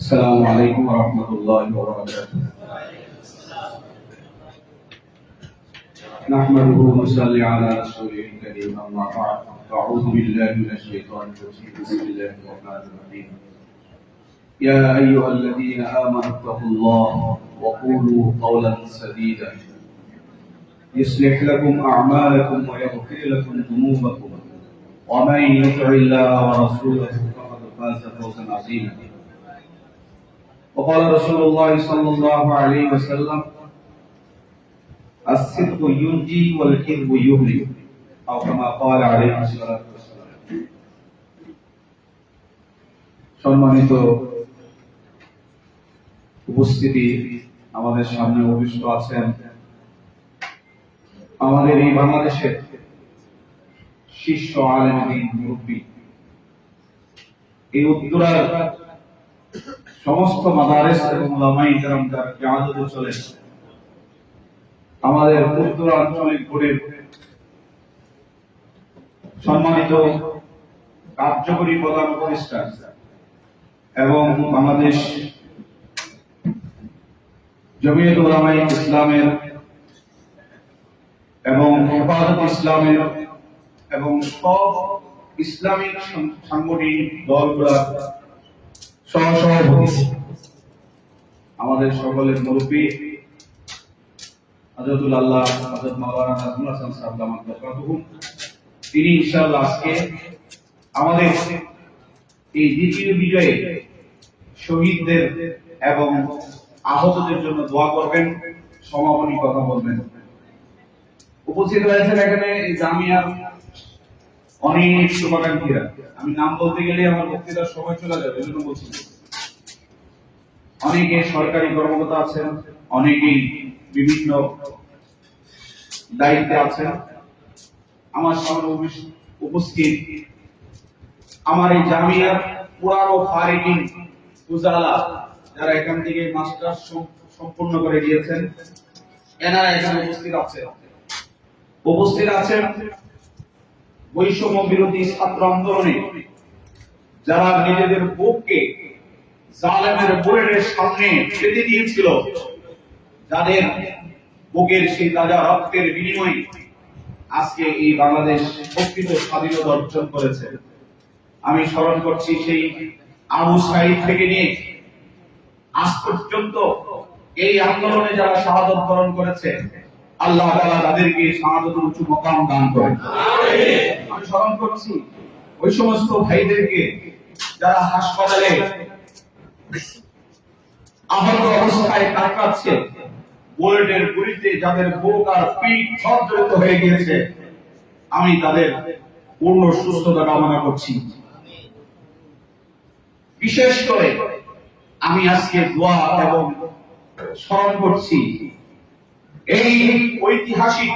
السلام عليكم ورحمة الله وبركاته. نحمده ونصلي على رسوله الكريم أما بعد أعوذ بالله من الشيطان الرجيم بسم الله الرحمن الرحيم. يا أيها الذين آمنوا اتقوا الله وقولوا قولا سديدا يصلح لكم أعمالكم ويغفر لكم ذنوبكم ومن يطع الله ورسوله فقد فاز فوزا عظيما. وقال رسول الله صلى الله عليه وسلم الصدق ينجي والكذب يهلك أو كما قال عليه الصلاة والسلام. সম্মানিত উপস্থিতি, আমাদের সামনে উপবিষ্ট আছেন আমাদের এই বাংলাদেশের শীর্ষ আলেম দ্বীন মুরব্বী, এই উত্তরার সমস্ত মাদারেস এবং উলামায়ে কেরাম যার কিয়াদতে চলে আমাদের উত্তর আঞ্চলিক বোর্ডের সম্মানিত কার্যকরী প্রধান উপদেষ্টা এবং বাংলাদেশ জমিয়ত উলামায়ে ইসলামের এবং হেফাজত ইসলামের এবং সব ইসলামিক সাংগঠনিক দলগুলোর সহসভাপতি, আমাদের সকলের মুরব্বী হযরতুল আল্লাহ হযরত মাওলানা নাজমুল হাসান সাহেব দামাত বরকাতুহু, তিনি ইনশাআল্লাহ আজকে আমাদের এই দ্বিতীয় বিজয়ে শহীদদের এবং আহতদের জন্য দোয়া করবেন, সমাপনী কথা বলবেন। উপস্থিত হয়েছেন এখানে জামিয়ার অনেক শুভাকাঙ্ক্ষীরা। আমি নাম বলতে গেলে আমার বক্তৃতার সময় চলে যাবে, এজন্য বলছি। অনেকে সরকারি কর্মকর্তা আছেন, অনেকেই বিভিন্ন দায়িত্বে আছেন। আমার সামনে উপস্থিত আমার এই জামিয়ার পুরানো ফারিকিন উজালা, যারা এখান থেকে মাস্টার্স সম্পূর্ণ করে দিয়েছেন, এনারা এখানে উপস্থিত আছেন বৈষম্য বিরোধী ছাত্র আন্দোলনে যারা নিজেদের বুককে জালেমের বুলেটের সামনে পেতে দিয়েছিল, যাদের বুকের সেই তাজা রক্তের বিনিময়ে আজকে এই বাংলাদেশ প্রকৃত স্বাধীনতা অর্জন করেছে। আমি স্মরণ করছি সেই আবু সাঈদ থেকে নিয়ে আজ পর্যন্ত এই আন্দোলনে যারা শাহাদাত বরণ করেছে, আল্লাহ তাআলা তাদেরকে শাহাদাতের উচ্চ মাকাম দান করেন। আমি স্মরণ করছি ওই সমস্ত ভাইদেরকে যারা হাসপাতালে আহত অবস্থায় কাতরাচ্ছে, বুলেটের গুলিতে যাদের বুক আর পিঠ জর্জরিত হয়ে গিয়েছে, আমি তাদের পূর্ণ সুস্থতা কামনা করছি। বিশেষ করে আমি আজকে দোয়া এবং স্মরণ করছি এই ঐতিহাসিক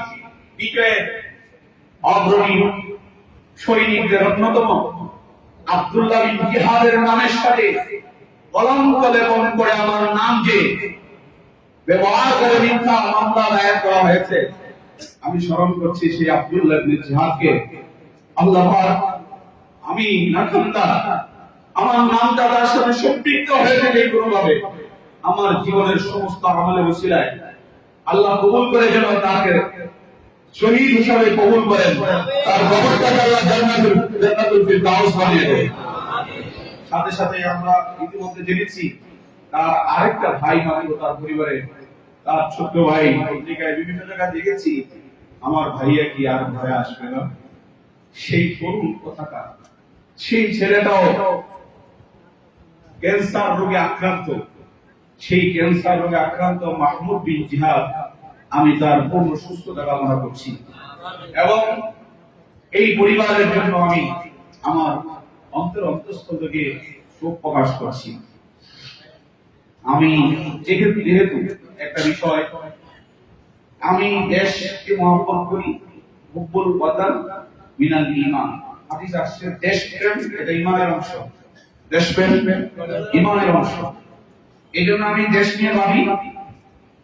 বিজয়ের অগ্রণী সৈনিকদের অন্যতম আব্দুল্লাহ বিন জিহাদের নামের সাথে কলঙ্ক লেপন করে আমার নাম যে ব্যবহার করে মিথ্যা মামলা দায়ের করা হয়েছে, আমি স্মরণ করছি সেই আব্দুল্লাহ বিন জিহাদকে। আল্লাহ পাক, আমি নাখান্দা আমার নামটা তার সাথে সম্পৃক্ত হয়ে থাকে কোনোভাবে, আমার জীবনের সমস্ত আমলের ওসিলায় আল্লাহ কবুল করে যেন তাকে শহীদ হিসাবে কবুল করেন, তার কবরটাকে আল্লাহ জান্নাতুল ফিরদাউস বানিয়ে দেন। সাথে সাথে আমরা ইতিমধ্যে জেনেছি তার আরেকটা ভাই মাত্র তার পরিবারে, তার ছোট ভাই, পত্রিকায় বিভিন্ন জায়গায় দেখেছি, আমার ভাইয়া কি আর ঘরে আসবে না। সেই তরুণ কথাটা, সেই ছেলেটাও ক্যান্সার রোগে আক্রান্ত, সেই ক্যান্সার রোগে আক্রান্ত মাহমুদ বিন জিহাদ, আমি তার পূর্ণ সুস্থতা কামনা করছি এবং এই পরিবারের জন্য আমি আমার অন্তঃস্থল থেকে শোক প্রকাশ করছি। আমি যেহেতু একটা বিষয়, আমি দেশকে মহব্বত করি, হুব্বুল ওয়াতান মিনাল ঈমান। হাদিস আসছে দেশপ্রেম এটা ঈমানের অংশ, দেশপ্রেম ঈমানের অংশ। এইজন্য আমি দেশ নিয়ে ভাবি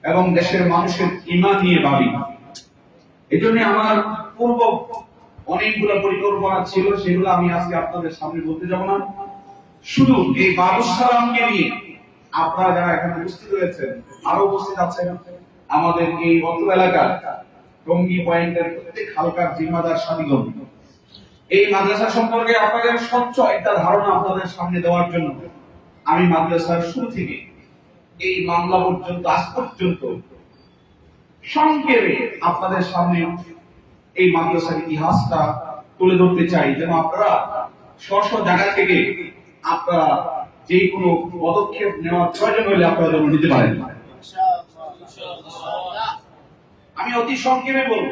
এবং দেশের মানুষের ঈমান নিয়ে ভাবি। এজন্য আমার পূর্ব অনেকগুলো পরিকল্পনা ছিল, সেগুলো আমি আজকে আপনাদের সামনে বলতে যাব না। শুধু এই বাবুস সালামকে নিয়ে আপনারা যারা এখানে উপস্থিত হয়েছেন, আরো উপস্থিত আছেন আমাদের এই অত্র এলাকার টঙ্গী পয়েন্টের প্রত্যেক হালকার জিম্মাদার সাথীগণ, এই মাদ্রাসা সম্পর্কে আপনাদের স্বচ্ছ একটা ধারণা আপনাদের সামনে দেওয়ার জন্য আমি মাদ্রাসার শুরু থেকে এই মামলা পর্যন্ত আজ পর্যন্ত সংক্ষেপে আপনাদের সামনে এই মাদ্রাসার ইতিহাসটা তুলে ধরতে চাই, যেন আপনারা স্ব জায়গা থেকে আপনারা যে কোনো পদক্ষেপ নেওয়ার প্রয়োজন হলে আপনারা যেন নিতে পারেন। আমি অতি সংক্ষেপে বলব,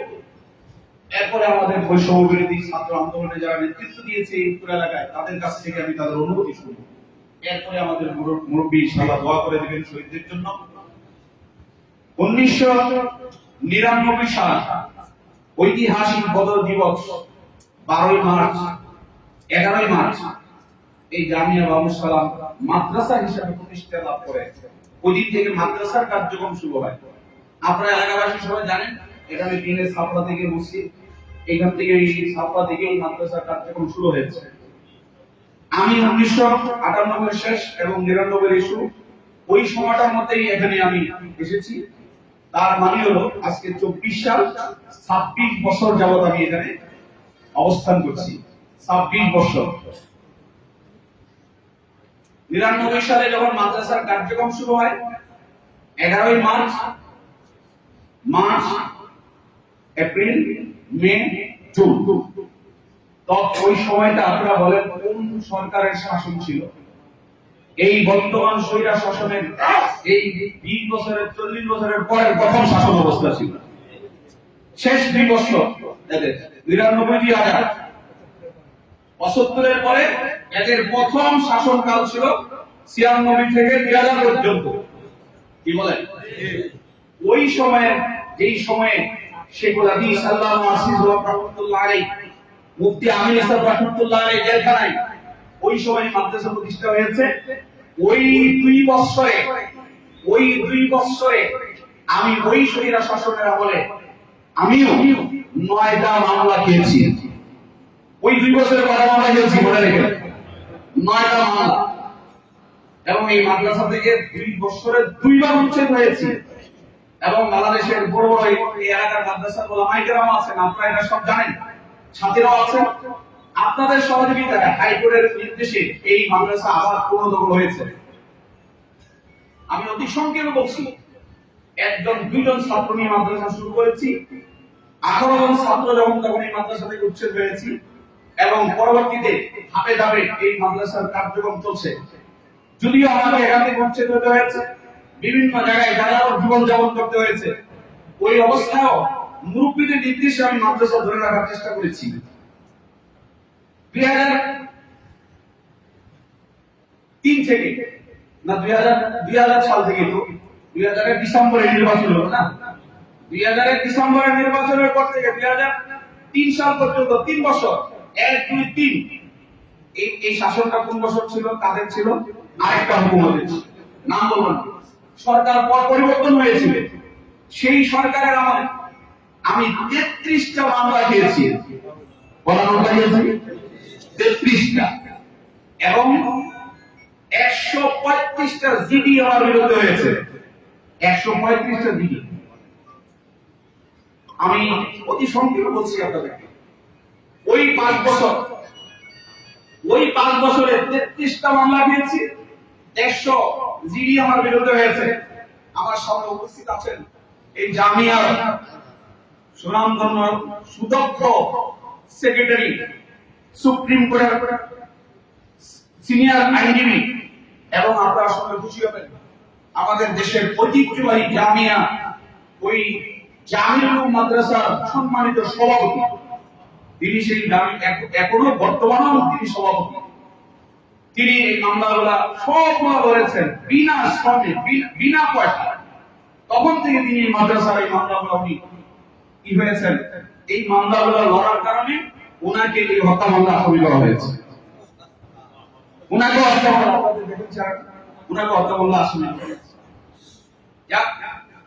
এরপরে আমাদের বৈষম্য বিরোধী ছাত্র আন্দোলনে যারা নেতৃত্ব দিয়েছে এই পুরো এলাকায় তাদের কাছ থেকে আমি তাদের অনুভূতি শুনব। এরপরে আমাদের মুরব্বী ইনশাআল্লাহ দোয়া করে দেবেন শহীদদের জন্য। 1999 সাল ঐতিহাসিক বদর দিবস 12 মার্চ 11 মার্চ এই জামিয়া বাবুল সালাম মাদ্রাসা হিসেবে প্রতিষ্ঠা লাভ করে। ওই দিন থেকে মাদ্রাসার কার্যক্রম শুরু হয়। আপনারা এলাকাবাসী সবাই জানেন, এখানে দিনের ছাপড়া থেকে মসজিদ, এখান থেকে এই ছাপড়া থেকে এই মাদ্রাসার কার্যক্রম শুরু হয়েছে। আমি 1998 শেষ এবং 99 শুরু, ওই সময়টার মধ্যেই এখানে আমি এসেছি। তার মানে হলো আজকে 24 সাল, 26 বছর যাবত আমি এখানে অবস্থান করছি। 26 বছর। 99 সালে যখন মাদ্রাসার কার্যক্রম শুরু হয়, 11 মার্চ, এপ্রিল, মে, জুন, ওই সময়টা আপনারা বলেন কোন সরকারের শাসন ছিল? এই বর্তমান স্বৈরা শাসনের এই 20 বছরের 40 বছরের পরের প্রথম শাসন অবস্থা ছিল। শেষ 2 বছর এদের 99 75 পরে এদের প্রথম শাসনকাল ছিল 96 থেকে 2000 পর্যন্ত। কি বলেন? ওই সময়ে যেই সময়ে শেখুল হাদিস আল্লামা আসিফ রাহমাতুল্লাহ আলাইহি, মুফতি আমিন ইসা রাহমাতুল্লাহ আলাইহি জেলখানায় ওই সময় মাদ্রাসা প্রতিষ্ঠা হয়েছে। ওই 2 বছরে আমি ওই স্বৈরা শাসনের আমলে আমিও 9টা মামলা খেয়েছি। ওই 2 বছরে কত মামলা খেয়েছি মনে রেখে? 9টা মামলা। এবং এই মাদ্রাসা থেকে 2 বছরে 2 বার উচ্ছেদ হয়েছে। এবং বাংলাদেশের বড় বড় এই এলাকার মাদ্রাসা ওলামায়ে কেরাম আছেন, আপনারা এটা সব জানেন, ছাত্রীরাও আছেন। আপনাদের সহযোগিতায় হাইকোর্টের নির্দেশে এই মাদ্রাসা আবার পুনর্দখল হয়েছে। আমি অতি সংক্ষেপে বলছি, 1-2 ছাত্র নিয়ে মাদ্রাসা শুরু করেছি। 18 জন ছাত্র যখন তখন এই মাদ্রাসা থেকে উচ্ছেদ হয়েছি এবং পরবর্তীতে ধাপে ধাপে এই মাদ্রাসার কার্যক্রম চলছে। যদিও আমাকে এখান থেকে উচ্ছেদ হতে হয়েছে, বিভিন্ন জায়গায় যাযাবর জীবন যাপন করতে হয়েছে, ওই অবস্থায়ও মুরব্বীদের নির্দেশে আমি মাদ্রাসা ধরে রাখার চেষ্টা করেছি। 2003 থেকে না 2000 সাল থেকে, তো 2000 ডিসেম্বরে নির্বাচন হলো না, 2000 ডিসেম্বরের নির্বাচনের পর থেকে 2003 সাল পর্যন্ত 3 বছর 1, 2, 3 এই শাসনটা কোন বছর ছিল? কাদের ছিল? আরেকটা হুকুমতের ছিল, নাম বলবো না। সরকার পরিবর্তন হয়েছিল, সেই সরকারের আমলে আমি 33টা মামলা খেয়েছি। কটা মামলা খেয়েছি? 33টা। এবং 135টা জিডি আমার বিরুদ্ধে হয়েছে। 135টা জিডি। আমি অতি সংক্ষেপে বলছি আপনাদেরকে, ওই 5 বছরে 33টা মামলা খেয়েছি, 100 জিডি আমার বিরুদ্ধে হয়েছে। আমার সামনে উপস্থিত আছেন এই জামিয়ার সুনামধন্য সুদক্ষ সেক্রেটারি, সুপ্রিম কোর্টের সিনিয়র আইনজীবী, এবং আপনারা সঙ্গে খুশি হবেন আমাদের দেশের ঐতিহ্যবাহী জামিয়া, ওই জামিউল মাদ্রাসার সম্মানিত সভাপতি। তিনি সেই এখনো বর্তমানেও তিনি সভাপতি। তিনি এই মামলাগুলা সবগুলো করেছেন বিনা শ্রমে, বিনা পয়সা। তখন থেকে তিনি এই মাদ্রাসার এই মামলাগুলো কি হয়েছেন, এই মামলাগুলো লড়ার কারণে ওনাকে এই হত্যা মামলা আসামি করা হয়েছে। ওনাকে হত্যা মামলা আসামি করা হয়েছে।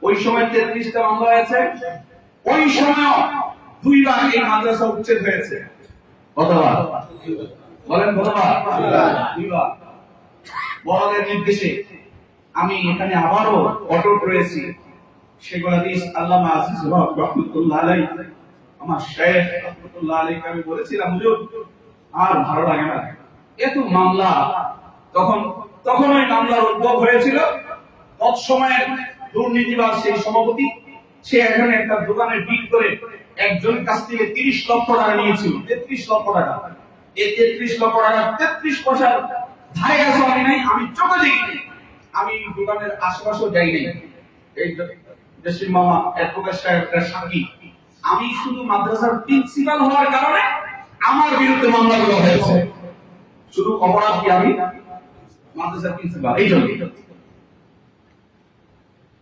ওই সময় 33টা মামলা হয়েছে। ওই সময় 2 বার এই মাদ্রাসা উচ্ছেদ হয়েছে। কতবার বলেন? কতবার? 2 বার। বড়দের নির্দেশে আমি এখানে আবারও অটুট রয়েছি। শেখুল হাদিস আল্লামা আজিজুল হক রাহমাতুল্লাহ আলাইহি, আমার শেখ রাহমাতুল্লাহ আলাইহি আমি বলেছিলাম, হুজুর আর ভালো লাগে না, এত মামলা। তখন ওই মামলার উদ্ভব হয়েছিল তৎসময়ের দুর্নীতিবাজ সেই সভাপতি, সে এখানে একটা দোকানে ডিল করে একজন কাছ থেকে 30 লক্ষ টাকা নিয়েছিল, 33 লক্ষ টাকা। এই 33 লক্ষ টাকা 33 পয়সার ধারে কাছে আমি নাই, আমি চোখে দেখিনি, আমি দোকানের আশেপাশেও যাই নাই। এই দেশের মামা অ্যাডভোকেট সাহেবের সাক্ষী, আমি শুধু মাদ্রাসার প্রিন্সিপাল হওয়ার কারণে আমার বিরুদ্ধে মামলাগুলো হয়েছে। শুধু অপরাধ কি আমি মাদ্রাসার প্রিন্সিপাল, এই জন্য।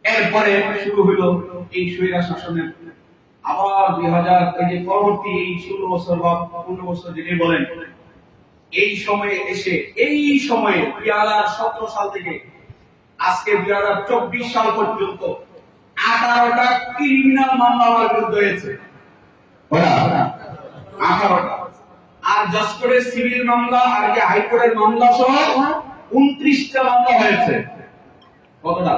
এরপরে শুরু হইল এই স্বৈরাচার শাসনের আবার 2000 থেকে পরবর্তী এই 16 বছর বা 15 বছর যেটাই বলেন, এই সময়ে এসে এই সময়ে 2017 সাল থেকে আজকে 2024 সাল পর্যন্ত 18টা ক্রিমিনাল মামলা আমার বিরুদ্ধে হয়েছে। 18টা। আর জাস্ট করে সিভিল মামলা আর কি হাইকোর্টের মামলা সহ 29টা মামলা হয়েছে। কতটা?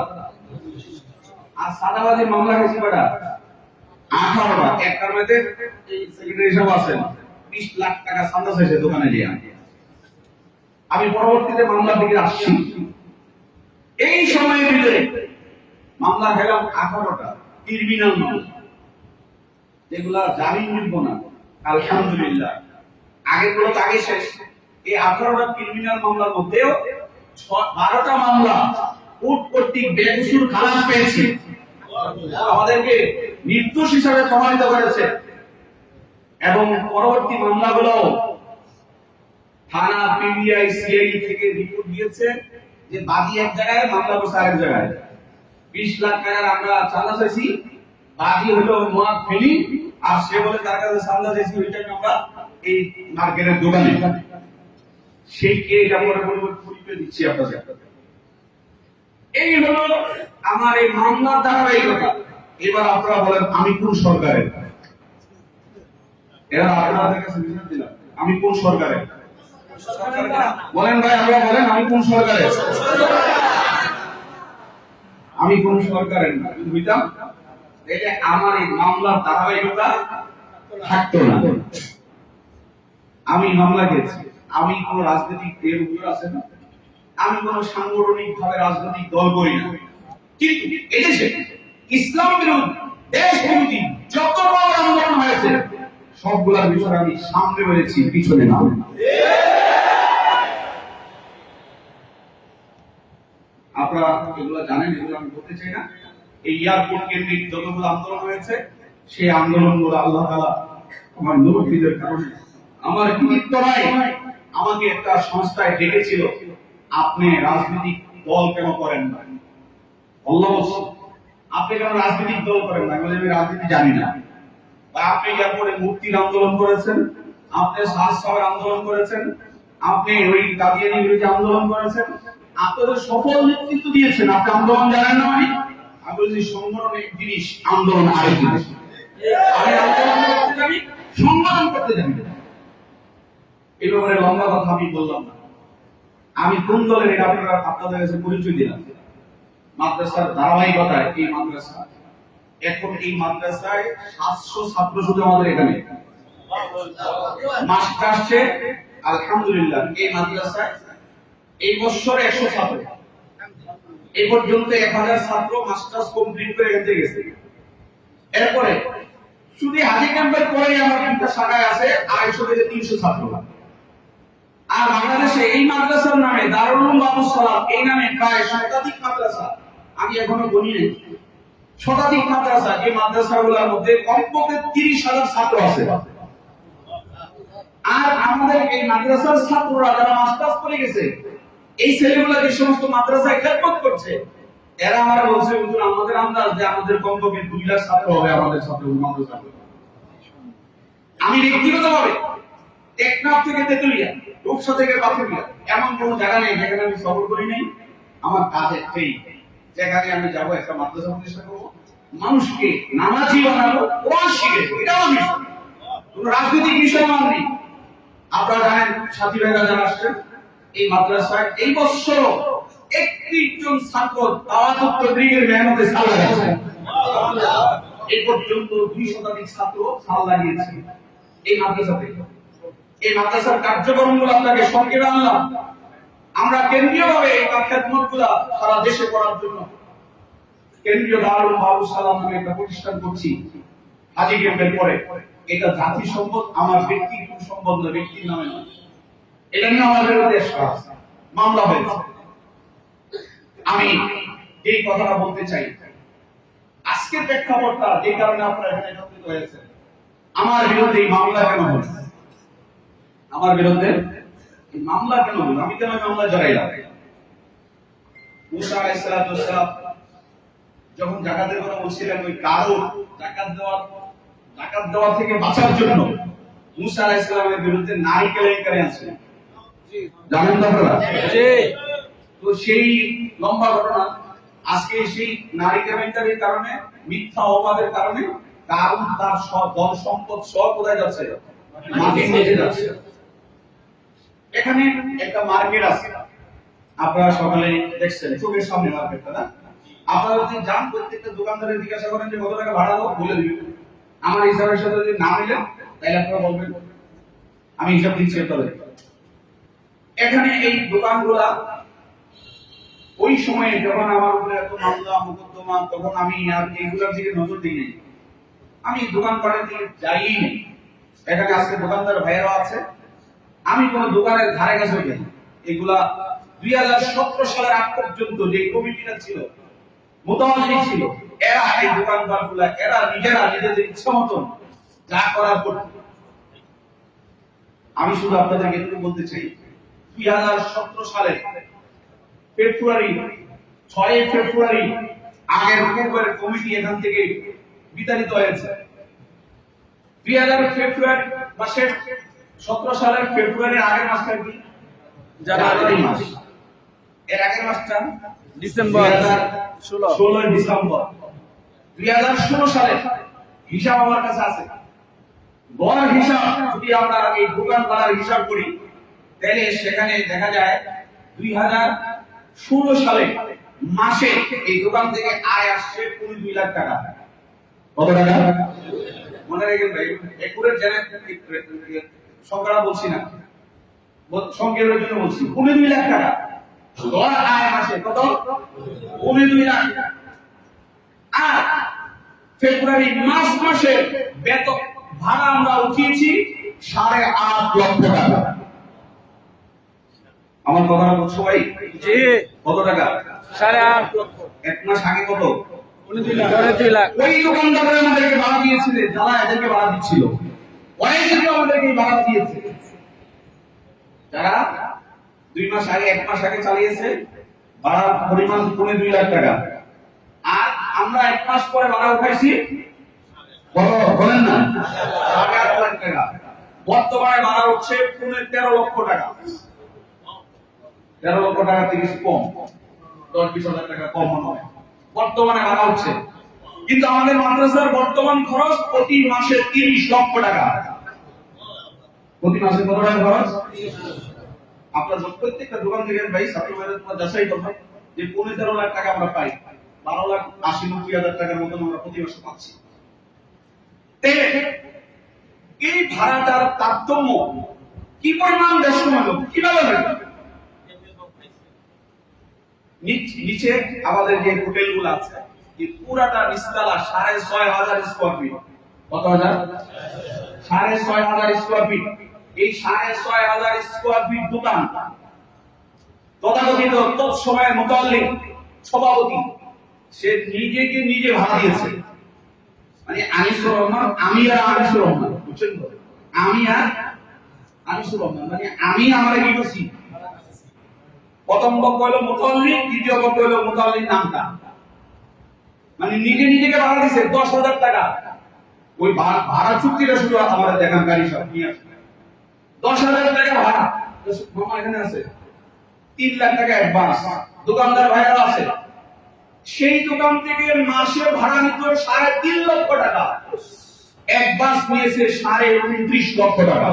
আর সাদাবাদী মামলা হয়েছে কয়টা? 18টা। একটার মধ্যে এই সেক্রেটারি সাহেব আছেন, 20 লাখ টাকা চাঁদা চাইছে দোকানে দিয়ে। আমি পরবর্তীতে মামলার দিকে আসছি। এই সময়ের ভিতরে মামলা খেলাম 18টা ক্রিমিনাল মামলা, যেগুলা জামিন নিব না। আলহামদুলিল্লাহ আগেগুলো তো আগে শেষ। এই 18টা ক্রিমিনাল মামলার মধ্যেও 12টা মামলা কোর্ট কর্তৃক বেকসুর খালাস পেয়েছে, আমাদেরকে নির্দোষ হিসাবে প্রমাণিত করেছে। এবং পরবর্তী মামলাগুলো থানা, পিবিআই, সিআই থেকে রিপোর্ট দিয়েছে যে বাদী এক জায়গায়, মামলা করছে আরেক জায়গায়। 20 লাখ টাকার আমরা চাঁদা চাইছি, বাদী হলো মোয়াদ ফেনি, আর সে বলে তার কাছে চাঁদা চাইছি ওইটাকে আমরা এই মার্কেটের দোকানে। সেই কে এটা পরে পরিচয় দিচ্ছি আপনাদের। এই হলো আমার এই মামলার ধারাবাহিকতা। এবার আপনারা বলেন আমি কোন সরকারের? এরা আপনাদের কাছে বিচার দিলাম, আমি কোন সরকারের? বলেন ভাই, আপনারা বলেন আমি কোন সরকারের? আমি কোন সরকারের না যদি হইতাম, তাহলে আমার এই মামলার ধারাবাহিকতা থাকতো না। আমি মামলা গেছি, আমি কোন রাজনৈতিক এর উপর আছে না, আমি কোন সাংগঠনিক ভাবে রাজনৈতিক দল করি না। কিন্তু এদেশে ইসলাম বিরোধী, দেশ বিরোধী যত বড় আন্দোলন হয়েছে সবগুলোর বিষয়ে আমি সামনে বলেছি, পিছনে না। আপনারা এগুলো জানেন, এগুলো আমি বলতে চাই না। এই এয়ারপোর্ট কেন্দ্রিক যতগুলো আন্দোলন হয়েছে, সেই আন্দোলনগুলো আল্লাহ তাআলা আমার নবীদের কারণে, আমার কৃতিত্ব নাই। আমাকে একটা সংস্থায় ডেকেছিল, আপনি রাজনৈতিক দল কেন করেন না? আল্লাহ আপনি কেন রাজনৈতিক দল করেন না? বলে আমি রাজনীতি জানি না। বা আপনি এয়ারপোর্টে মুক্তির আন্দোলন করেছেন, আপনি শাহসাবের আন্দোলন করেছেন, আপনি ওই কাদিয়ানী বিরোধী আন্দোলন করেছেন, আপনাদের সফল নেতৃত্ব দিয়েছেন, আপনি আন্দোলন জানেন না? আমি বলছি সংগঠন এক জিনিস, আন্দোলন আরেক জিনিস। আমি আন্দোলন করতে জানি, সংগঠন করতে জানি না। এই ব্যাপারে লম্বা কথা আমি বললাম না। আমি কোন দলের এটা আপনাদের কাছে পরিচয় দিলাম। মাদ্রাসার ধারাবাহিকতায় এই মাদ্রাসা, এখন এই মাদ্রাসায় 700 ছাত্র শুধু আমাদের এখানে মাস্টার আসছে। আলহামদুলিল্লাহ এই মাদ্রাসায় এই বছর 100 ছাত্র, এই পর্যন্ত 1000 ছাত্র মাস্টার্স কমপ্লিট করে এখান থেকে গেছে। এরপরে শুধু হাজি ক্যাম্পের পরে আমার একটা শাখায় আছে 250 থেকে 300 ছাত্র। আর বাংলাদেশে এই মাদ্রাসার নামে দারুল উলুম বাবুস সালাম, এই নামে প্রায় শতাধিক মাদ্রাসা, আমি এখনো গণি নাই, শতাধিক মাদ্রাসা। এই মাদ্রাসাগুলোর মধ্যে কমপক্ষে 30,000 ছাত্র আছে। আর আমাদের এই মাদ্রাসার ছাত্ররা যারা মাস্টার্স করে গেছে, এই ছেলেগুলা যে সমস্ত মাদ্রাসায় খেদমত করছে, এরা আমরা বলছে হুজুর আমাদের আন্দাজ যে আমাদের কমপক্ষে 2 লাখ ছাত্র হবে আমাদের ছাত্র মাদ্রাসা। আমি ব্যক্তিগতভাবে টেকনাফ থেকে তেতুলিয়া, রূপসা থেকে পাথুরিয়া, এমন কোন জায়গা নেই যেখানে আমি সফর করি নাই। আমার কাজ একটাই, যেখানে আমি যাবো একটা মাদ্রাসা প্রতিষ্ঠা করবো, মানুষকে নামাজি বানাবো, কোরআন শিখাবো, এটাও আমি কোন রাজনৈতিক বিষয় আমার নেই। আপনারা জানেন সাথী ভাইরা যারা আসছেন এই মাদ্রাসায়, এই বছর একটি জন ছাত্র তাওয়াতুত তবলীগের মেহনতে সাল লাগাইছে। এই পর্যন্ত 2 শতাধিক ছাত্র সাল লাগিয়েছে এই মাদ্রাসাতে। এই মাদ্রাসার কার্যক্রমগুলো আপনাকে সংক্ষেপে আনলাম। আমরা কেন্দ্রীয়ভাবে এই খেদমতগুলো সারা দেশে করার জন্য কেন্দ্রীয় দারুল মারুফ সালাম নামে একটা প্রতিষ্ঠান করছি হাজী ক্যাম্পের পরে। এটা জাতি সম্পদ, আমার ব্যক্তিগত সম্পদ না, ব্যক্তির নামে নয়। এটা নিয়ে আমাদের বিরুদ্ধে মামলা হয়েছে। আমি এই কথাটা বলতে চাই, আজকের প্রেক্ষাপটটা যে কারণে আপনারা এখানে একত্রিত হয়েছে, আমার বিরুদ্ধে এই মামলা কেন হলো? আমার বিরুদ্ধে এই মামলা কেন হলো? আমি কেন মামলা জড়াইলাম? মুসা আলাইহিস সালাম যখন যাকাতের কথা বলছিলেন, ওই কারো যাকাত দেওয়া থেকে বাঁচার জন্য মুসা আলাইহিস সালামের বিরুদ্ধে নারী কেলেঙ্কারি আছে, জানেন তো আপনারা? তো সেই লম্বা ঘটনা, আজকে সেই নারী কেলেঙ্কারির কারণে, মিথ্যা অপবাদের কারণে কারণ তার ধন সম্পদ সব কোথায় যাচ্ছে? মাটির নিচে যাচ্ছে। এখানে একটা মার্কেট আছে, আপনারা সকালে দেখছেন, চোখের সামনে মার্কেটটা না? আপনারা যদি যান, প্রত্যেকটা দোকানদারের জিজ্ঞাসা করেন যে কত টাকা ভাড়া দাও, বলে দিবেন। আমার হিসাবের সাথে যদি না মিলে তাহলে আপনারা বলবেন, আমি হিসাব দিচ্ছি আপনাদের। এখানে এই দোকানগুলা ওই সময়ে যখন আমার উপরে এত মামলা মোকদ্দমা, তখন আমি আর এইগুলোর দিকে নজর দিই নাই, আমি দোকানপাটের দিকে যাইই নাই। এখানে আজকে দোকানদার ভাইয়েরা আছে, আমি কোন দোকানের ধারে কাছে যাই। এগুলা 2017 সালের আগ পর্যন্ত যে কমিটিটা ছিল, মোতাবাল্লি ছিল, এরা এই দোকানপাটগুলা এরা নিজেরা নিজেদের ইচ্ছা মতন যা করার করত। আমি শুধু আপনাদেরকে একটু বলতে চাই, 2017 সালের ফেব্রুয়ারি 6 ফেব্রুয়ারি আগের পূর্বের কমিটি এখান থেকে বিতাড়িত হয়েছে। 2000 ফেব্রুয়ারি মাসের 17 সালের ফেব্রুয়ারির আগের মাসটা কি? জানুয়ারি মাস। এর আগের মাসটা ডিসেম্বর, 16 ডিসেম্বর 2016 সালে। হিসাব আমার কাছে আছে, গড় হিসাব যদি আমরা এই দোকান ভাড়ার হিসাব করি, তাহলে সেখানে দেখা যায় 2016 সালে মাসে এই দোকান থেকে আয় আসছে 22 লাখ টাকা। কত টাকা? মনে রাখবেন ভাই, একুরেট জানেন সংখ্যাটা বলছি না, সংখ্যার জন্য বলছি। 22 লাখ টাকা গড় আয় মাসে। কত? 22 লাখ। আর ফেব্রুয়ারি মাসে বেতন ভাড়া আমরা উঠিয়েছি 8.5 লক্ষ টাকা। আমার কথা বলছো ভাই? জি। কত টাকা? 8.5 লক্ষ। এক মাস আগে কত? 22 লাখ। ওই দোকানদাররা আমাদেরকে ভাড়া দিয়েছিল, যারা এদেরকে ভাড়া দিচ্ছিল, অনেকে আমাদেরকে ভাড়া দিয়েছে, যারা 2 মাস আগে 1 মাস আগে চালিয়েছে। ভাড়ার পরিমাণ 22 লাখ টাকা। আর আমরা 1 মাস পরে ভাড়া উঠাইছি কত বলেন না? 8.5 লাখ টাকা। বর্তমানে ভাড়া হচ্ছে 13 লক্ষ টাকা। 13 লক্ষ টাকা থেকে কম, 10-20 হাজার টাকা কম নয় বর্তমানে ভাড়া হচ্ছে। কিন্তু আমাদের মাদ্রাসার বর্তমান খরচ প্রতি মাসে 30 লক্ষ টাকা। প্রতি মাসে কত টাকা খরচ? আপনার প্রত্যেকটা দোকান থেকে ভাই ছাত্র ভাইদের তোমার যাচাই করবে যে 15 লাখ টাকা আমরা পাই, 12,80,90,000 টাকার মতন আমরা প্রতি মাসে পাচ্ছি। এই ভাড়াটার তারতম্য কি পরিমাণ দেশ কমালো, কিভাবে হয়? নিচে আমাদের যে হোটেলগুলো আছে, এই পুরাটা নিচতলা 6,500 স্কয়ার ফিট। কত হাজার? 6,500 স্কয়ার ফিট। এই 6,500 স্কয়ার ফিট দোকান তথাকথিত তৎসময়ের মুতাল্লিম সভাপতি সে নিজেকে নিজে ভাড়া দিয়েছে। মানে আনিসুর রহমান, আমি আর আনিসুর রহমান, বুঝছেন তো? আমি আর আনিসুর রহমান, মানে আমি আমার কি করছি? প্রথম বক্তব্য হলো মুতাল্লিম, দ্বিতীয় বক্তব্য হলো মুতাল্লিম নামটা, মানে নিজে নিজেকে ভাড়া দিয়েছে 10,000 টাকা। ওই ভাড়া চুক্তিটা শুধু আমাদের দেখান, গাড়ি সব নিয়ে আসে 10,000 টাকা ভাড়া। মামা এখানে আছে 3 লাখ টাকা অ্যাডভান্স। দোকানদার ভাইরা আছে, সেই দোকান থেকে মাসে ভাড়া নিত 3.5 লক্ষ টাকা, অ্যাডভান্স নিয়েছে 29.5 লক্ষ টাকা।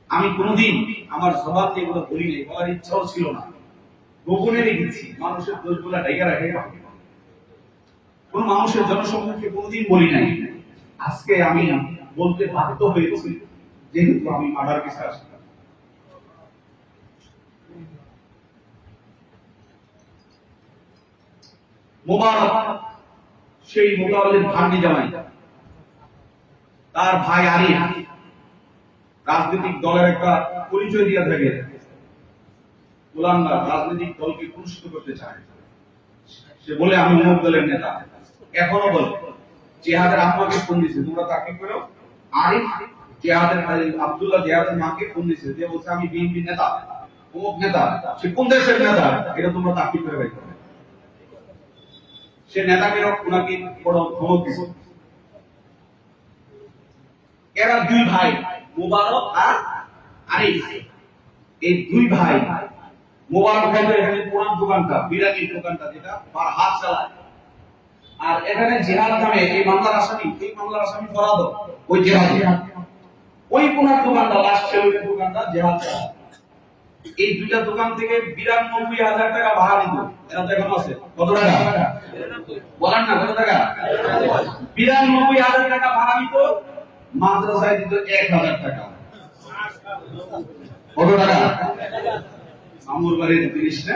আমি কোনোদিন আমার জবান দিয়ে এগুলো বলি নাই, বলার ইচ্ছাও ছিল না, গোপনে রেখেছি। মানুষের দোষগুলা ঢাকা রাখে কোন মানুষের জনসম্মুখে কোনোদিন বলি নাই। আজকে আমি বলতে বাধ্য হয়েছি, যেহেতু আমি মার্ডার কেসে আসি। মোবারক সেই মোতালেব ভান্ডি জামাই, তার ভাই আরিফ রাজনৈতিক দলের একটা পরিচয় দিয়ে থাকে, গোলামরা রাজনৈতিক দলকে পুরস্কৃত করতে চায়। সে বলে আমি অমুক দলের নেতা। এখনো বলে জিহাদের আম্মাকে ফোন দিছে, তোমরা তাকে করো। আরিফ জিহাদের আব্দুল্লাহ জিহাদের মাকে ফোন দিছে, যে বলছে আমি বিএনপি নেতা, অমুক নেতা। সে কোন দেশের নেতা এটা তোমরা তাকে করে বের করো। সে নেতাকে ওনাকে বড় ধমক দিছে। এরা দুই ভাই, মোবারক আর আরিফ, এই দুই ভাই। মোবারক ভাই তো এখানে পুরান দোকানটা, বিরানির দোকানটা, যেটা হাত চালায়। আর এখানে জিহাদ নামে এই মামলার আসামি ফরাদ, ওই জিহাদ, ওই পুরান দোকানটা, লাস্ট ছেলের দোকানটা জিহাদ চালায়। এই দুইটা দোকান থেকে 92,000 টাকা ভাড়া দিত। এরা তো এখন আছে কত টাকা বলেন না, কত টাকা? 92,000 টাকা ভাড়া দিত, মাদ্রাসায় দিত 1,000 টাকা। কত টাকা? আমুর বাড়ির জিনিসটা।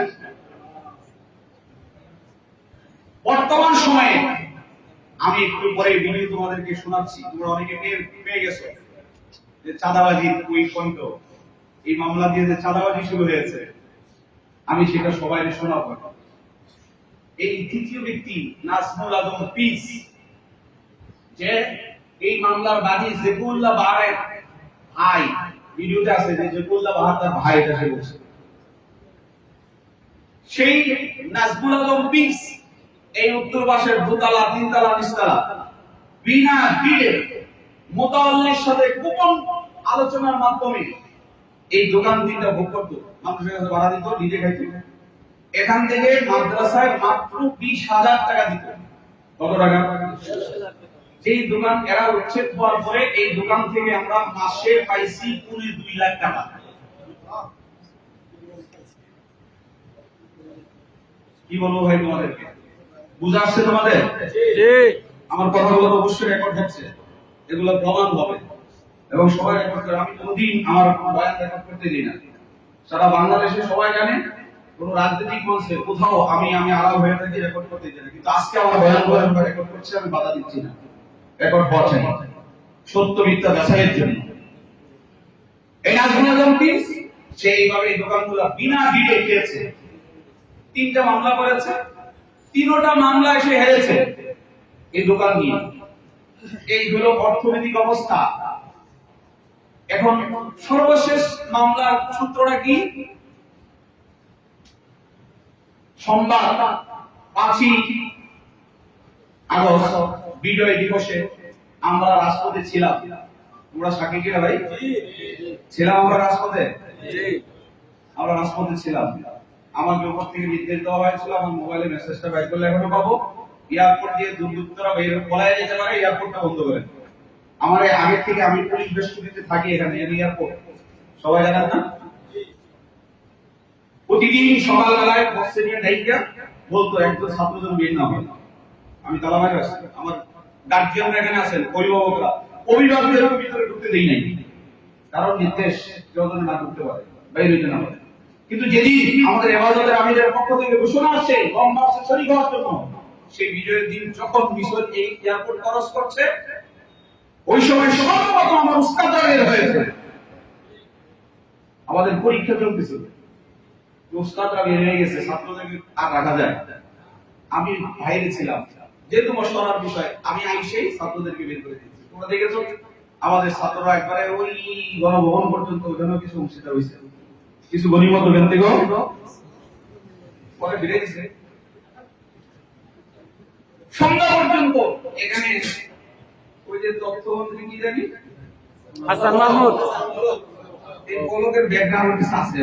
বর্তমান সময়ে আমি একটু পরে ভিডিও তোমাদেরকে শোনাচ্ছি, তোমরা অনেকে পেয়ে গেছো যে চাঁদাবাজির ওই কণ্ঠ, এই মামলা দিয়ে যে চাঁদাবাজি শুরু হয়েছে, আমি সেটা সবাইকে শোনাবো। এই তৃতীয় ব্যক্তি নাজমুল আদম পিস, যে এই মামলার বাদী জেকুল্লাহ বাহারের ভাই, ভিডিওতে আছে যে জেকুল্লাহ বাহার তার ভাই, এটা সে বলছে। সেই নাজমুল আদম পিস এই উত্তর পাশের দোতলা, তিনতলা, নিচতলা বিনা বিলে মোতাল্লির সাথে গোপন আলোচনার মাধ্যমে এই দোকান তিনটা ভোগ করতো, মানুষের কাছে ভাড়া দিত, নিজে খাইত। এখান থেকে মাদ্রাসায় মাত্র 20,000 টাকা দিত। কত টাকা? যেই দোকান এরা উচ্ছেদ হওয়ার পরে এই দোকান থেকে আমরা মাসে পাইছি 2 লাখ টাকা। কি বলবো ভাই তোমাদেরকে, বুঝা আসছে তোমাদের? আমার কথাগুলো তো অবশ্যই রেকর্ড হচ্ছে, এগুলো প্রমাণ হবে এবং সবাই রেকর্ড করে। আমি কোনদিন আমার বয়ান রেকর্ড করতে দিই না। সারা বাংলাদেশে সবাই জানে, কোন রাজনৈতিক মঞ্চে কোথাও আমি আলাদা হয়ে থাকি রেকর্ড করতে দিই না। কিন্তু আজকে আমার বয়ান রেকর্ড করছি, আমি বাধা দিচ্ছি না, রেকর্ড হওয়া চাই, সত্য মিথ্যা যাচাইয়ের জন্য। এই নাজমুল আদম কি সে এইভাবে এই দোকানগুলো বিনা বিলে খেয়েছে, 3টা মামলা করেছে, 3টা মামলা এসে হেরেছে এই দোকান নিয়ে। এই হলো অর্থনৈতিক অবস্থা। এখন সর্বশেষ মামলার সূত্রটা কি? সোমবার 5ই আগস্ট বিজয় দিবসে আমরা রাজপথে ছিলাম। তোমরা সাক্ষী কিনা ভাই? ছিলাম আমরা রাজপথে। আমরা রাজপথে ছিলাম। আমাকে উপর থেকে নির্দেশ দেওয়া হয়েছিল, আমার মোবাইলে মেসেজটা বাইর করলে এখনো পাবো, এয়ারপোর্ট দিয়ে দুর্বৃত্তরা পলায় যেতে পারে, এয়ারপোর্টটা বন্ধ করে। আমার আগে থেকে, আমি পুলিশ বেষ্টনীতে থাকি এখানে, এয়ারপোর্ট সবাই জানেন না? প্রতিদিন সকালবেলায় বসে নিয়ে ডাইকা বলতো একজন ছাত্রজন বের না হয়। আমি তালা মারি আসছি, আমার গার্জিয়ানরা এখানে আছেন, অভিভাবকরা, অভিভাবকদের ভিতরে ঢুকতে দেই নাই, কারণ নির্দেশ কেউ যেন না ঢুকতে পারে, বাইরে হইতে না পারে। কিন্তু যেদিন আমাদের এবাদতের আমিরের পক্ষ থেকে ঘোষণা আসছে লং মার্চে শরীক হওয়ার জন্য, সেই বিজয়ের দিন যখন মিশন এই এয়ারপোর্ট ক্রস করছে, ওই সময় সর্বপ্রথম আমার উস্তাদরা বের হয়েছে। আমাদের পরীক্ষা চলতেছিল, উস্তাদরা বের হয়ে গেছে, ছাত্রদেরকে আর রাখা যায়। আমি বাইরে ছিলাম, যেহেতু মশলার বিষয়, আমি আইসেই ছাত্রদেরকে বের করে দিচ্ছি। তোমরা দেখেছো আমাদের ছাত্ররা একবারে ওই গণভবন পর্যন্ত ওখানে কিছু অংশীদার হয়েছে, কিছু গণিমত ওখান থেকে পরে বেড়ে গেছে। সন্ধ্যা পর্যন্ত এখানে ওই যে তথ্যমন্ত্রী কি জানি হাসান মাহমুদ, এই পলকের ব্যাকগ্রাউন্ড কিছু আছে,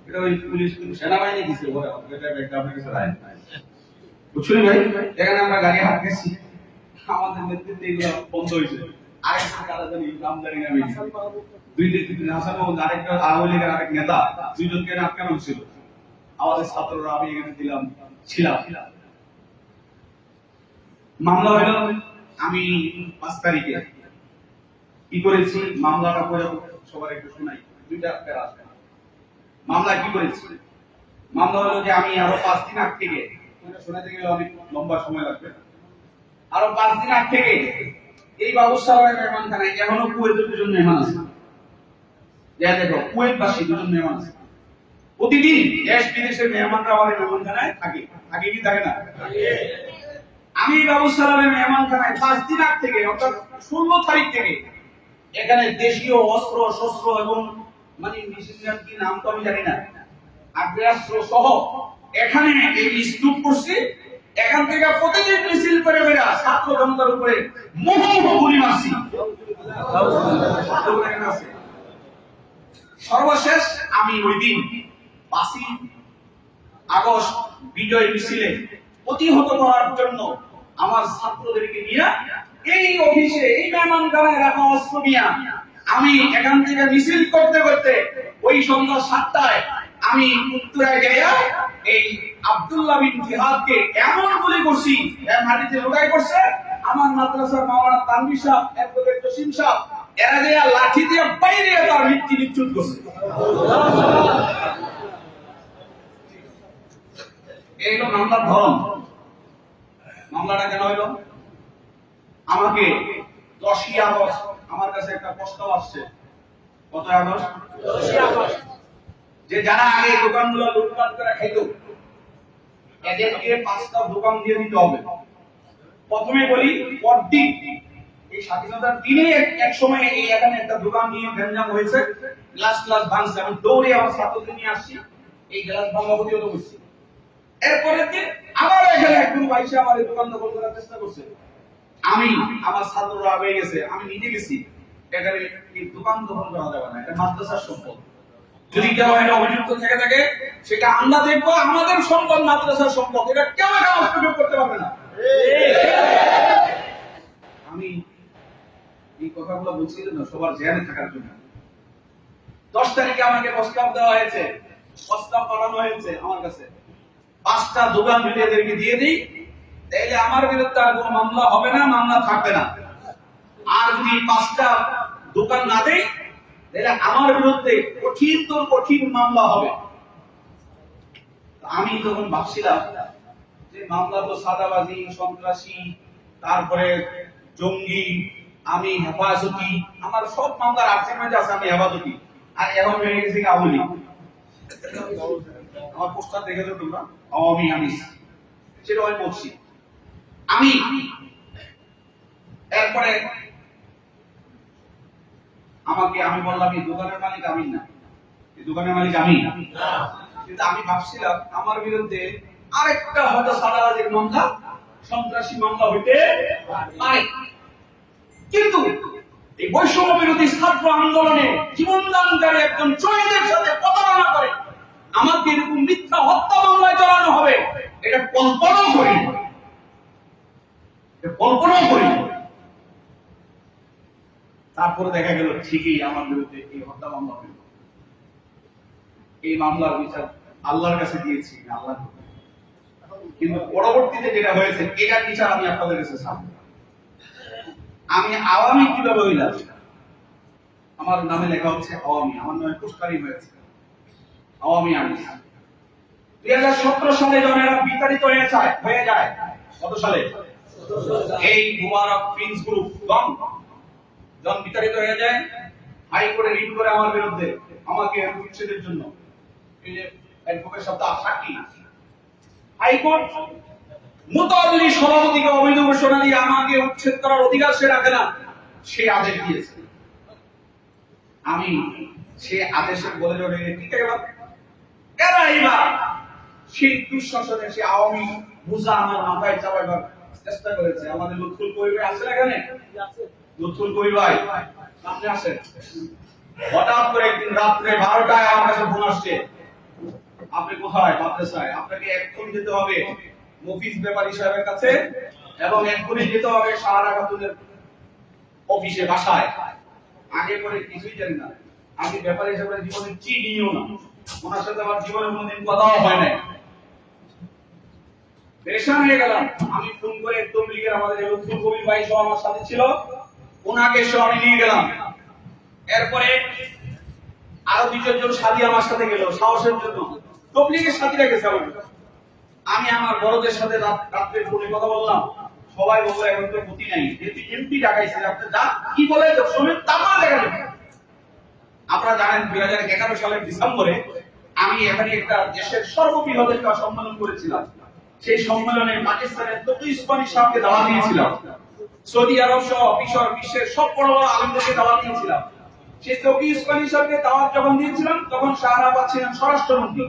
এটা ওই পুলিশ সেনাবাহিনী দিছে, ওরা এটা ব্যাকগ্রাউন্ডে কিছু রায় বুঝলি ভাই। এখানে আমরা গাড়ি হাঁটতেছি, আমাদের নেতৃত্বে এগুলো বন্ধ হয়েছে। আরেকটা কারা জানি নাম জানি না, আমি দুই দিন হাসান মাহমুদ আরেকটা আওয়ামী লীগের আরেক নেতা, দুইজনকে আটকানো ছিল। আমাদের ছাত্ররা আমি এখানে ছিলাম। মামলা হইল, আমি 5 তারিখে কি করেছি, মামলাটা করে সবার একটু শোনাই, দুইটা প্যারা আছে। মামলা কি করেছি, মামলা হলো যে আমি আরো 5 দিন আগ থেকে, শোনাতে গেলে অনেক লম্বা সময় লাগবে, আরো 5 দিন আগ থেকে এই বাবুসালামের মেহমানখানায় এখনো কুয়েতের 2 জন মেহমান আছে। দেখো কুয়েতবাসী 2 জন মেহমান আছে। প্রতিদিন দেশ বিদেশের মেহমানরা আমাদের মেহমানখানায় থাকে কি থাকে না? আমি বাবুসালামের মেহমানখানায় 5 দিন আগ থেকে, অর্থাৎ 16 তারিখ থেকে এখানে দেশীয় অস্ত্র শস্ত্র এবং মানে মিশিগান কি নাম তো আমি জানি না, আগ্নেয়াস্ত্র সহ এখানে এই স্তূপ করছি। এখান থেকে প্রতিদিন মিছিল করে বেরা ছাত্র জনতার উপরে মুহুর্মুহু গুলি মারছি। সর্বশেষ আমি ওই দিন 5 আগস্ট বিজয় মিছিলে প্রতিহত করার জন্য আমার ছাত্রদেরকে নিয়ে এই অফিসে, এই মেহমানখানায় রাখা অস্ত্র নিয়ে আমি এখান থেকে মিছিল করতে করতে ওই সন্ধ্যা 7টায় আমি উত্তরায় গিয়ে এই আব্দুল্লাহ বিন জিহাদকে এমন গুলি করছি, মাটিতে লুটাই করছে। আমার মাদ্রাসার মাওলানা তানভীর সাহেব, অ্যাডভোকেট জসিম সাহেব, এরা যে লাঠি দিয়ে বাইরে তার মৃত্যু নিশ্চিত করছে। এই হলো মামলার ধরন। মামলাটা কেন হইল? আমাকে 10ই আগস্ট আমার কাছে একটা প্রস্তাব আসছে। কত আগস্ট? 10ই আগস্ট। যে যারা আগে দোকানগুলো লুটপাট করে খাইতো এদেরকে 5টা দোকান দিয়ে দিতে হবে। প্রথমে বলি, পরদিন এই স্বাধীনতার দিনে এক সময় এই এখানে একটা দোকান নিয়ে গঞ্জাম হয়েছে, গ্লাস ভাঙছে। আমি দৌড়ে আমার ছাত্রদের নিয়ে আসছি, এই গ্লাস ভাঙা প্রতিহত করছি। এরপরে কি আবার এখানে একজন ভাইসে আমার এই দোকান দখল করার চেষ্টা করছে। আমি আমার ছাত্ররা হয়ে গেছে, আমি নিজে গেছি, এখানে এই দোকান দখল করা যাবে না, এটা মাদ্রাসার সম্পদ। যদি কেউ এটা অভিযুক্ত থেকে থাকে সেটা আমরা দেখবো, আমাদের সম্পদ মাদ্রাসার সম্পদ, এটা কেউ এটা অভিযোগ করতে পারবে না। আমি এই কথাগুলো বলছি না সবার জেনে থাকার জন্য। 10 তারিখে আমাকে প্রস্তাব দেওয়া হয়েছে, প্রস্তাব পাঠানো হয়েছে আমার কাছে, 5টা দোকান যদি এদেরকে দিয়ে দিই তাহলে আমার বিরুদ্ধে আর কোনো মামলা হবে না, মামলা থাকবে না। আর যদি 5টা দোকান না দেই তাহলে আমার বিরুদ্ধে কঠিন মামলা হবে। আমি তখন ভাবছিলাম যে মামলা তো সাদাবাজি, সন্ত্রাসী, তারপরে জঙ্গি, আমি হেফাজতি, আমার সব মামলার আর্গুমেন্ট আছে, আমি হেফাজতি, আর এখন হয়ে গেছে আওয়ামী লীগ। আমার পোস্টার দেখে তো তোমরা, আওয়ামী আমিস, সেটা আমি বলছি। আমি এরপরে আমি বললাম এই দোকানের মালিক আমি না, এই দোকানের মালিক আমি না, কিন্তু আমি ভাবছিলাম আমার বিরুদ্ধে আরেকটা হয়তো সাদাবাজির মামলা, সন্ত্রাসী মামলা হইতে পারে। কিন্তু এই বৈষম্য বিরোধী ছাত্র আন্দোলনে জীবনদানকারী একজন শহীদের সাথে প্রতারণা করে আমাকে এরকম মিথ্যা হত্যা মামলায় চালানো হবে, এটা কল্পনাও করি। তারপরে দেখা গেল ঠিকই আমার বিরুদ্ধে এই হত্যা মামলা হইল। এই মামলার বিচার আল্লাহর কাছে দিয়েছি, আল্লাহ। কিন্তু পরবর্তীতে যেটা হয়েছে এটার বিচার আমি আপনাদের কাছে চাচ্ছি। আমি আওয়ামী কিভাবে হইলাম? আমার নামে লেখা হচ্ছে আওয়ামী, আমার নামে পুরস্কারই হয়েছে আওয়ামী আমি। 2017 সালে যখন এরা বিতাড়িত হয়ে যায়, কত সালে? এই মুবারক প্রিন্স গ্রুপ যখন বিতাড়িত হয়ে যায়, হাইকোর্টে রিট করে আমার বিরুদ্ধে, আমাকে উচ্ছেদের জন্য। এই যে অ্যাডভোকেট শব্দ সাক্ষী, হাইকোর্ট মুতাআল্লি সভাপতিকে অবৈধ ঘোষণা দিয়ে আমাকে উচ্ছেদ করার অধিকার সে রাখে না, সে আদেশ দিয়েছে। আমি সে আদেশে বলে জড়ে টিকে গেলাম। এরা এইবার সেই দুঃশাসনে সে আওয়ামী বুঝা আমার মাথায় চাপাইবার চেষ্টা করেছে। আমাদের লুৎফুল কবির আছে এখানে, লুৎফুল কবির ভাই সামনে আসেন। হঠাৎ করে একদিন রাত্রে 12টায় আমার কাছে ফোন আসছে, আপনি কোথায়? মাদ্রাসায়। আপনাকে এক্ষুনি যেতে হবে মফিজ ব্যাপারী সাহেবের কাছে, এবং এক্ষুনি যেতে হবে সাহারা খাতুনের অফিসে বাসায় আগে পরে কিছুই জানি না। আমি ব্যাপারী হিসেবে জীবনে চিনিও না, ওনার সাথে আমার জীবনে কোনোদিন কথাও হয় নাই। পেরেশান হয়ে গেলাম। আমি ফোন করে একদম লিগের আমাদের লুৎফুল কবির ভাই সহ আমার সাথে ছিল, ওনাকে সহ আমি নিয়ে গেলাম। এরপরে আরো 2 জন সাথী আমার সাথে গেল সাহসের জন্য, তবলিগের সাথীরা গেছে আমার। আমি আমার বড়দের সাথে রাত্রে ফোনে কথা বললাম, সবাই বললো এখন তো গতি নাই, যেহেতু এমপি ডাকাইছে আপনি যা কি বলে শোনেন তারপরে দেখা যাবে। আপনারা জানেন 2011 সালের ডিসেম্বরে আমি এখানে একটা দেশের সর্ববৃহৎ একটা সম্মেলন করেছিলাম। সেই সম্মেলনে পাকিস্তানের তকি উসমানী সাহেবকে দাওয়াত দিয়েছিলাম, সৌদি আরব সহ বিশ্বের সব বড় বড় আলেমদেরকে দাওয়াত দিয়েছিলাম। সেই তকি উসমানী সাহেবকে দাওয়াত যখন দিয়েছিলাম তখন শাহরাবাদ ছিলেন স্বরাষ্ট্রমন্ত্রী।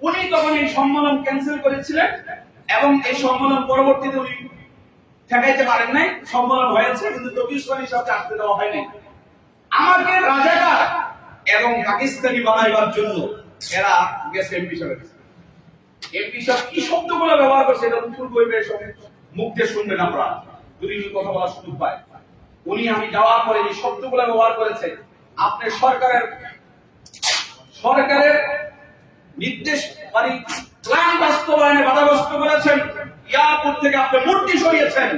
উনি তখন এই সম্মেলন ক্যান্সেল করেছিলেন এবং এই সম্মেলন পরবর্তীতে উনি ঠেকাইতে পারেন নাই। সম্মেলন হয়েছে কিন্তু তকি উসমানী সাহেবকে আসতে দেওয়া হয়নি। আমাকে রাজাকার এবং পাকিস্তানি বানাইবার জন্য এরা গেছে এমপি সাহেব। এমপি সাহেব কি শব্দগুলো ব্যবহার করছে এটা নতুন বইয়ের সঙ্গে মুখে শুনবেন আপনারা, যদি কথা বলার সুযোগ পায়। উনি আমি যাওয়ার পরে যে শব্দগুলো ব্যবহার করেছে, আপনি সরকারের নির্দেশ মানে প্ল্যান বাস্তবায়নে বাধাগ্রস্ত করেছেন, এয়ারপোর্ট থেকে আপনি মূর্তি সরিয়েছেন,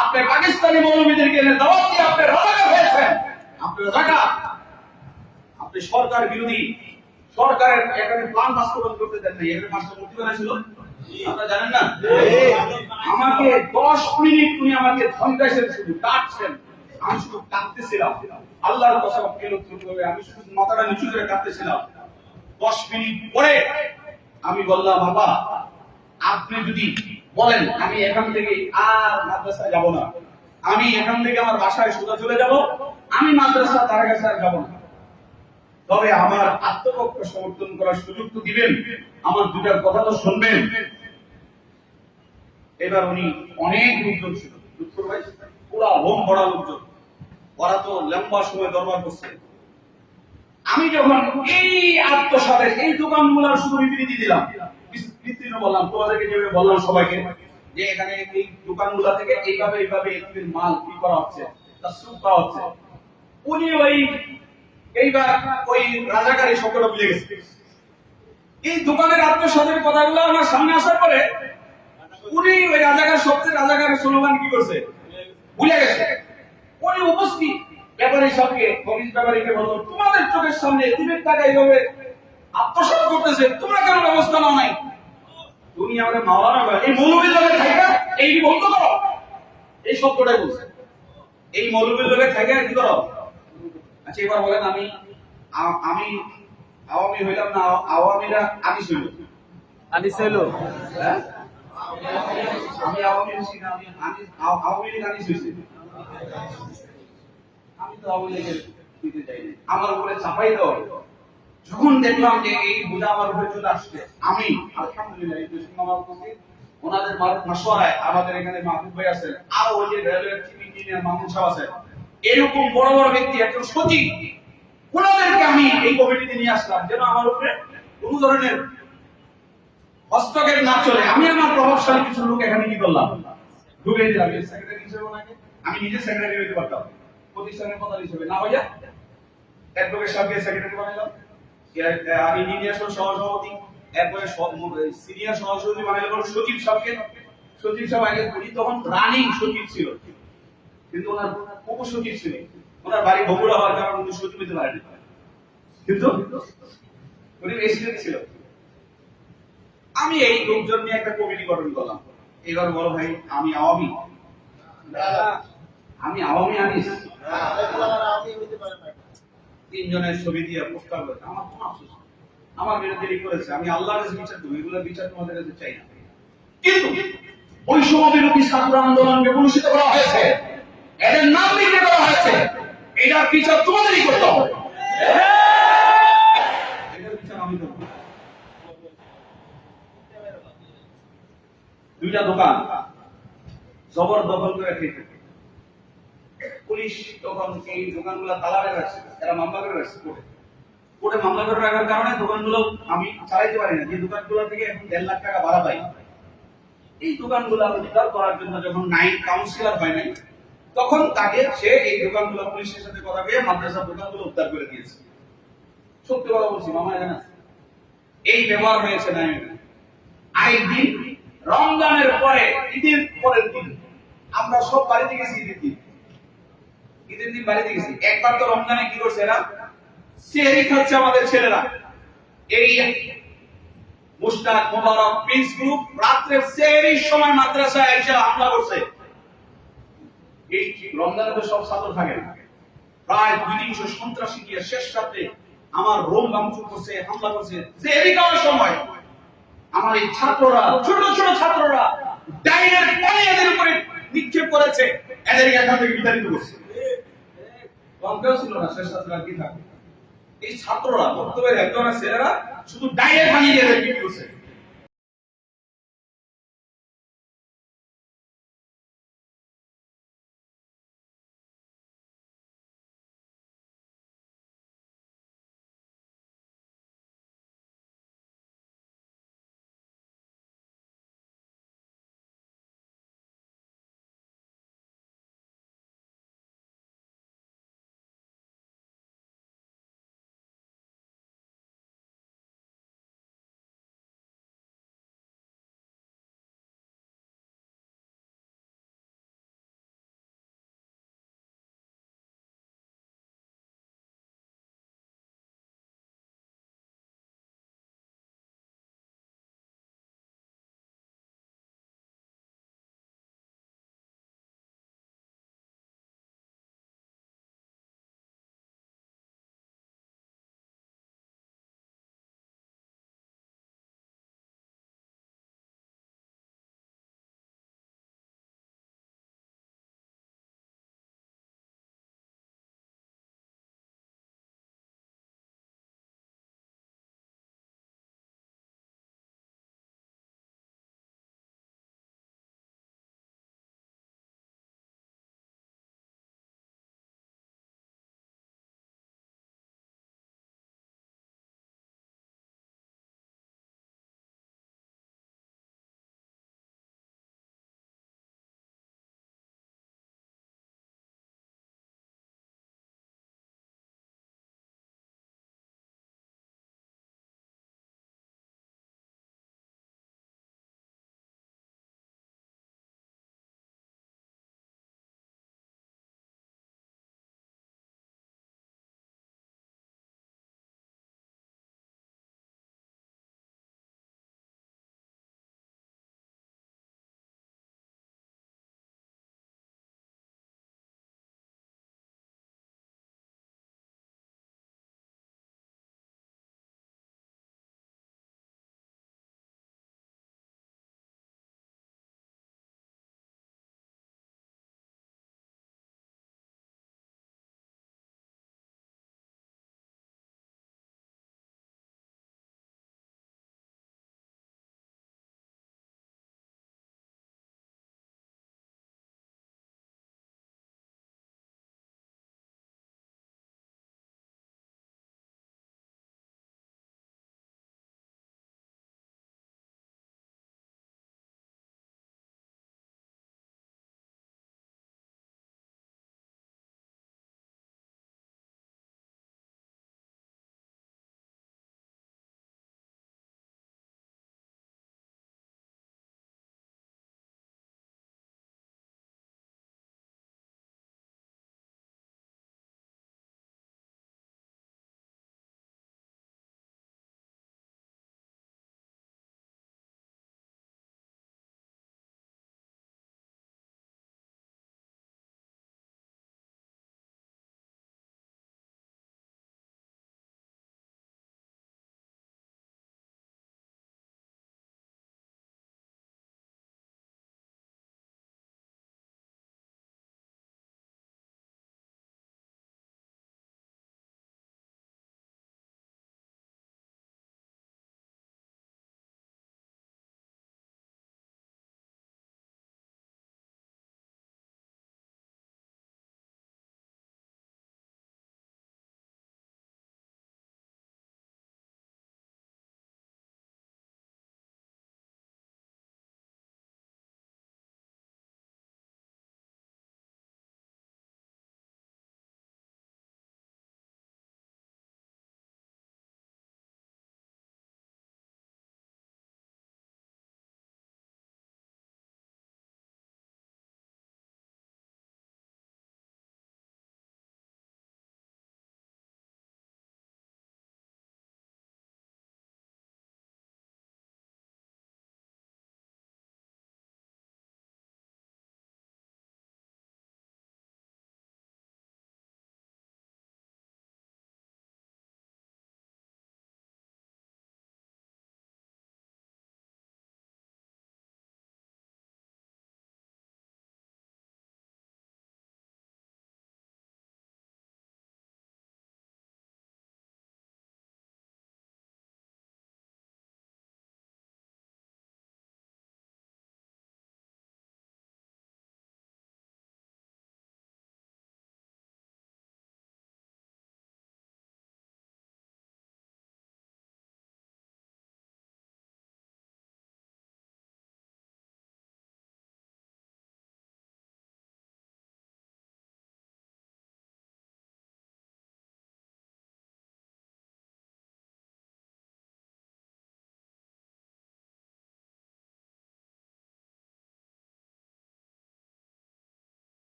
আপনি পাকিস্তানি মৌলবীদেরকে এনে দাওয়াত দিয়ে আপনি রাজাকার হয়েছেন, আপনি রাজাকার, আপনি সরকার বিরোধী, সরকারের এখানে প্ল্যান বাস্তবায়ন করতে দেন নাই। এখানে 5টা মূর্তি বানাইছিল, আপনারা জানেন না? আমাকে 10 মিনিট উনি আমাকে ধমকাইছেন, শুধু কাটছেন, আমি শুধু কাঁদতেছিলাম। আল্লাহর কসম আমি শুধু মাথাটা নিচু করে কাঁদতেছিলাম। 10 মিনিট পরে আমি বললাম, বাবা আপনি যদি বলেন আমি এখান থেকে আর মাদ্রাসায় যাব না, আমি এখান থেকে আমার বাসায় সোজা চলে যাব, আমি মাদ্রাসা তার কাছে আর যাব না, তবে আমার আত্মপক্ষ সমর্থন করার সুযোগ তো দিবেন, আমার দুটার কথা তো শুনবেন। এবার উনি অনেক লোকজন ছিল, পুরা হোম ভরা লোকজন, ওরা তো লম্বা সময় দরবার করছে। আমি যখন এই আত্মসাতের এই দোকানগুলোর শুধু বিবৃতি দিলাম, বিস্তীর্ণ বললাম, তোমাদেরকে যেভাবে বললাম সবাইকে যে এখানে এই দোকানগুলো থেকে এইভাবে এদের মাল কি করা হচ্ছে, তা সুপ করা হচ্ছে, উনি এইবার ওই রাজাকারী শব্দটা ভুলে গেছে। এই দোকানের আত্মসাতের কথাগুলো আমার সামনে আসার পরে উনি ওই রাজাকারের স্লোগান কি করছে ভুলে গেছে। উনি উপস্থিত ব্যাপারী সাহেবকে, কমিজ ব্যাপারীকে বলল, তোমাদের চোখের সামনে এতিমের টাকা এইভাবে আত্মসাৎ করতেছে, তোমরা কেন ব্যবস্থা নাও নাই? তুমি আমাদের মাওলানা বলে এই মৌলবীর লোকের থাকা এই বন্ধ করো, এই শব্দটাই বলছে, এই মৌলবীর লোকের থাকা কি করো। আচ্ছা এবার বলেন, আমি আওয়ামী হইলাম না আওয়ামীরা আনিস হইল? আনিস হইল? হ্যাঁ আমি আওয়ামী হইছি না আওয়ামী লীগ আনিস হইছে? আমি তো আওয়ামী লীগের দিতে চাই না, আমার উপরে চাপাই দাও। যখন দেখলাম যে এই বোঝা আমার উপরে চলে আসছে, আমি আলহামদুলিল্লাহ এই দেশের মামা উপস্থিত, ওনাদের মাসওয়ারায় আমাদের এখানে মাহবুব ভাই আছেন, আর ওই যে রেলওয়ের চিফ ইঞ্জিনিয়ার মামুন সাহেব আছেন, এরকম বড় বড় ব্যক্তি, একজন সচিব, ওনাদেরকে আমি এই কমিটিতে নিয়ে আসলাম যেন আমার উপরে কোন ধরনের হস্তক্ষেপ না চলে। আমি আমার প্রভাবশালী কিছু লোক এখানে কি করলাম, ঢুকে দিলাম। সেক্রেটারি হিসেবে ওনাকে আমি নিজে সেক্রেটারি হইতে পারতাম, প্রতিষ্ঠানের প্রধান হিসেবে না হইয়া অ্যাডভোকেট সাহেবকে সেক্রেটারি বানাইলাম, ইঞ্জিনিয়ার সহসভাপতি, এরপরে সিনিয়র সহসভাপতি বানাইলাম সচিব সাহেবকে। সচিব সাহেব আগে উনি তখন রানিং সচিব ছিল, কিন্তু ওনার উপসচিব ছিল, ওনার বাড়ি বগুড়া হওয়ার কারণে উনি সচিব হতে পারেনি, কিন্তু উনি প্রেসিডেন্ট ছিল। আমি এই লোকজন নিয়ে একটা কমিটি গঠন করলাম। এবার বলো ভাই আমি আওয়ামী? আমি আওয়ামী আনিস? 3 জনের ছবি দিয়ে প্রস্তাব করেছে, আমার কোন আফসোস, আমার বিরুদ্ধে করেছে, আমি আল্লাহর কাছে বিচার করব, এগুলো বিচার তোমাদের কাছে চাই না। কিন্তু ওই সময় বিরোধী ছাত্র আন্দোলনকে কলুষিত করা হয়েছে, এদের নাম লিখে দেওয়া হয়েছে, এটার বিচার তোমাদেরই করতে হবে। এটার বিচার আমি করব। 2টা দোকান জবরদখল করে রেখেছে পুলিশ, তখন এই দোকানগুলো তালা মেরে রাখছে, এরা মামলা করে রাখছে কোর্টে মামলা করে রাখার কারণে দোকানগুলো আমি চালাইতে পারি না, যে দোকানগুলো থেকে এখন 1.5 লাখ টাকা ভাড়া পাই। এই দোকানগুলো উদ্ধার করার জন্য যখন 9 কাউন্সিলর হয় নাই, তখন তাকে সে এই দোকানগুলো পুলিশের সাথে কথা বলে মাদ্রাসার দোকানগুলো উদ্ধার করে দিয়েছে। সত্যি কথা বলছি মামা, জানা এই ব্যবহার হয়েছে না। আরেকদিন রমজানের পরে, ঈদের পরের দিন আমরা সব বাড়িতে গেছি। ঈদের দিন বাড়িতে গেছি। একবার তো রমজানে কি করছে এরা, সেহরি খাচ্ছে আমাদের ছেলেরা। এই মুশতাক, মোবারক, প্রিন্স গ্রুপ রাত্রে সেহরির সময় মাদ্রাসায় এসে হামলা করছে। এই রমজানে তো সব ছাত্র থাকে না, প্রায় 200 সন্ত্রাসী গিয়ে শেষ রাতে আমার রোম ভাঙচুর করছে, হামলা করছে। সেহরি খাওয়ার সময় আমার এই ছাত্ররা, ছোট ছোট ছাত্ররা ডাইরেক্ট পানি এদের উপরে নিক্ষেপ করেছে, এদেরকে এখান থেকে বিতাড়িত করছে। কমকেও ছিল না, শেষ রাতে আর কি থাকবে। এই ছাত্ররা বক্তব্যের একজনের ছেলেরা শুধু ডাইরেক্ট ভাঙিয়ে দিয়ে বিক্রি করছে।